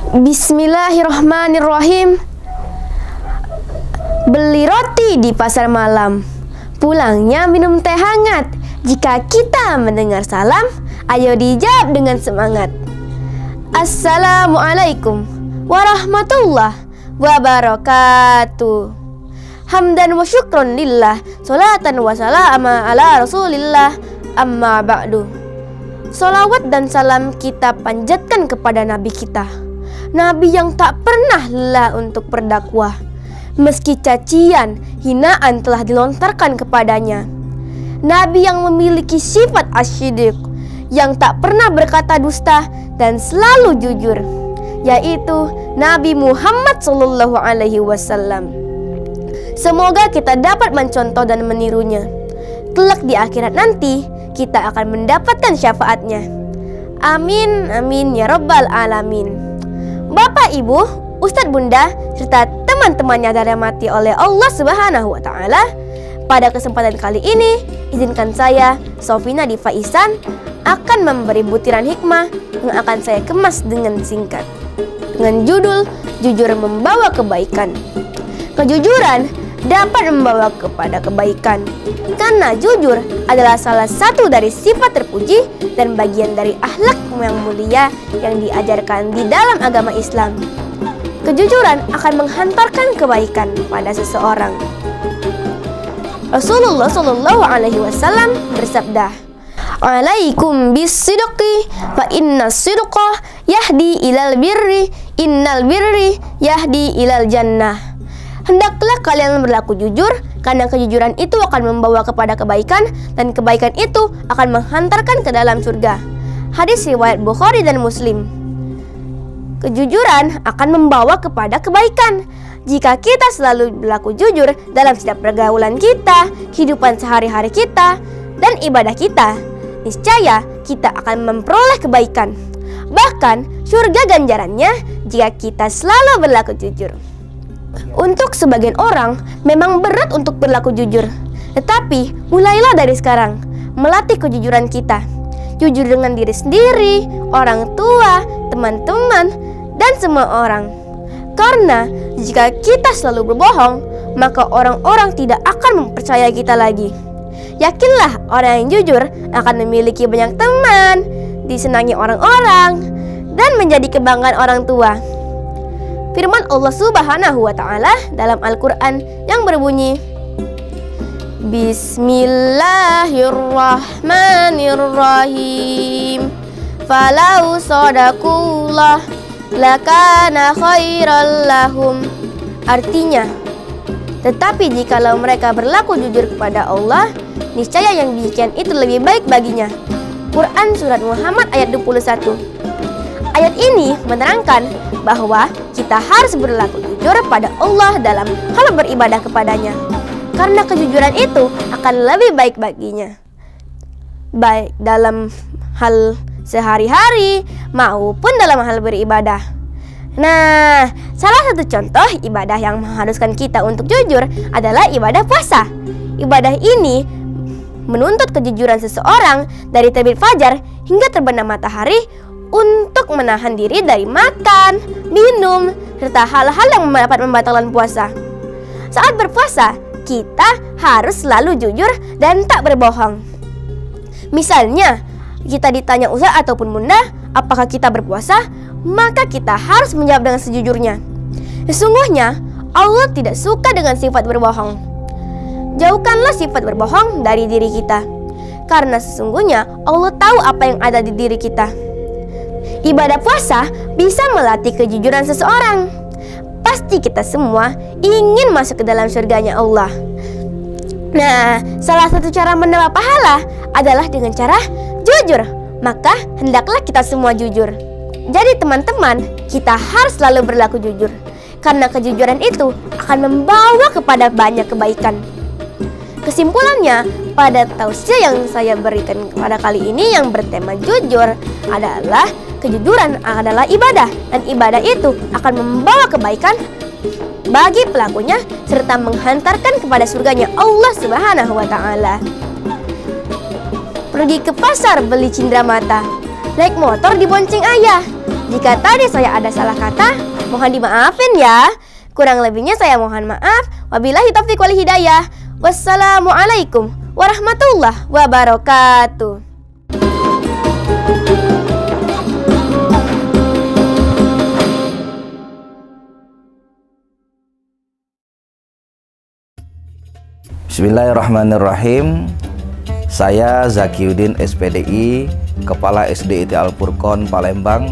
Bismillahirrahmanirrahim. Beli roti di pasar malam, pulangnya minum teh hangat. Jika kita mendengar salam, ayo dijawab dengan semangat. Assalamualaikum warahmatullahi wabarakatuh. Hamdan wa syukron lillah, salatan wa salama ala rasulillah, amma ba'du. Salawat dan salam kita panjatkan kepada Nabi kita, Nabi yang tak pernah lelah untuk berdakwah, meski cacian, hinaan telah dilontarkan kepadanya. Nabi yang memiliki sifat asyidiq, yang tak pernah berkata dusta dan selalu jujur, yaitu Nabi Muhammad SAW. Semoga kita dapat mencontoh dan menirunya. Kelak di akhirat nanti kita akan mendapatkan syafaatnya. Amin, amin ya rabbal alamin. Bapak, Ibu, Ustadz, Bunda, serta teman-teman yang dirahmati oleh Allah Subhanahu wa Ta'ala, pada kesempatan kali ini izinkan saya, Sofina Diva Ihsan, akan memberi butiran hikmah yang akan saya kemas dengan singkat, dengan judul Jujur Membawa Kebaikan. Kejujuran dapat membawa kepada kebaikan, karena jujur adalah salah satu dari sifat terpuji dan bagian dari akhlak yang mulia yang diajarkan di dalam agama Islam. Kejujuran akan menghantarkan kebaikan pada seseorang. Rasulullah SAW bersabda, "Alaikum bis-sidqi fa inna sidqa yahdi ilal birri, innal birri yahdi ilal jannah." Hendaklah kalian berlaku jujur, karena kejujuran itu akan membawa kepada kebaikan, dan kebaikan itu akan menghantarkan ke dalam surga. Hadis riwayat Bukhari dan Muslim. Kejujuran akan membawa kepada kebaikan. Jika kita selalu berlaku jujur dalam setiap pergaulan kita, kehidupan sehari-hari kita, dan ibadah kita, niscaya kita akan memperoleh kebaikan. Bahkan surga ganjarannya jika kita selalu berlaku jujur. Untuk sebagian orang memang berat untuk berlaku jujur, tetapi mulailah dari sekarang melatih kejujuran kita. Jujur dengan diri sendiri, orang tua, teman-teman, dan semua orang. Karena jika kita selalu berbohong, maka orang-orang tidak akan mempercayai kita lagi. Yakinlah, orang yang jujur akan memiliki banyak teman, disenangi orang-orang, dan menjadi kebanggaan orang tua. Firman Allah Subhanahu wa Ta'ala dalam Al-Quran yang berbunyi, Bismillahirrahmanirrahim. Falau sadakullah lakana khairal lahum. Artinya, tetapi jikalau mereka berlaku jujur kepada Allah, niscaya yang demikian itu lebih baik baginya. Quran Surat Muhammad ayat 21. Ayat ini menerangkan bahwa kita harus berlaku jujur pada Allah dalam hal beribadah kepadanya, karena kejujuran itu akan lebih baik baginya, baik dalam hal sehari-hari maupun dalam hal beribadah. Nah, salah satu contoh ibadah yang mengharuskan kita untuk jujur adalah ibadah puasa. Ibadah ini menuntut kejujuran seseorang dari terbit fajar hingga terbenam matahari untuk menahan diri dari makan, minum, serta hal-hal yang dapat membatalkan puasa. Saat berpuasa, kita harus selalu jujur dan tak berbohong. Misalnya, kita ditanya Ustaz ataupun Bunda, apakah kita berpuasa? Maka kita harus menjawab dengan sejujurnya. Sesungguhnya, Allah tidak suka dengan sifat berbohong. Jauhkanlah sifat berbohong dari diri kita, karena sesungguhnya Allah tahu apa yang ada di diri kita. Ibadah puasa bisa melatih kejujuran seseorang. Pasti kita semua ingin masuk ke dalam surganya Allah. Nah, salah satu cara mendapat pahala adalah dengan cara jujur. Maka hendaklah kita semua jujur. Jadi teman-teman, kita harus selalu berlaku jujur, karena kejujuran itu akan membawa kepada banyak kebaikan. Kesimpulannya, pada tausiah yang saya berikan pada kali ini yang bertema jujur adalah kejujuran adalah ibadah, dan ibadah itu akan membawa kebaikan bagi pelakunya serta menghantarkan kepada surganya Allah Subhanahu wa Ta'ala. Pergi ke pasar beli cindramata, naik motor dibonceng ayah, Jika tadi saya ada salah kata, mohon dimaafin ya. Kurang lebihnya saya mohon maaf. Wabillahi taufiq wal hidayah. Wassalamualaikum warahmatullahi wabarakatuh. Bismillahirrahmanirrahim. Saya Zakiuddin SPDI, Kepala SDIT Al-Furqon Palembang,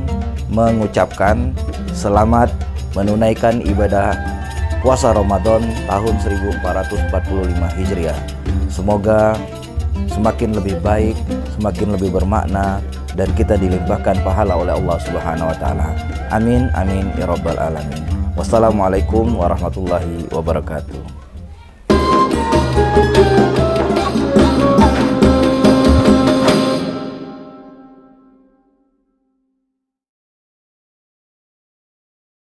mengucapkan selamat menunaikan ibadah puasa Ramadan tahun 1445 Hijriah. Semoga semakin lebih baik, semakin lebih bermakna, dan kita dilimpahkan pahala oleh Allah Subhanahu wa taala. Amin amin ya rabbal alamin. Wassalamualaikum warahmatullahi wabarakatuh.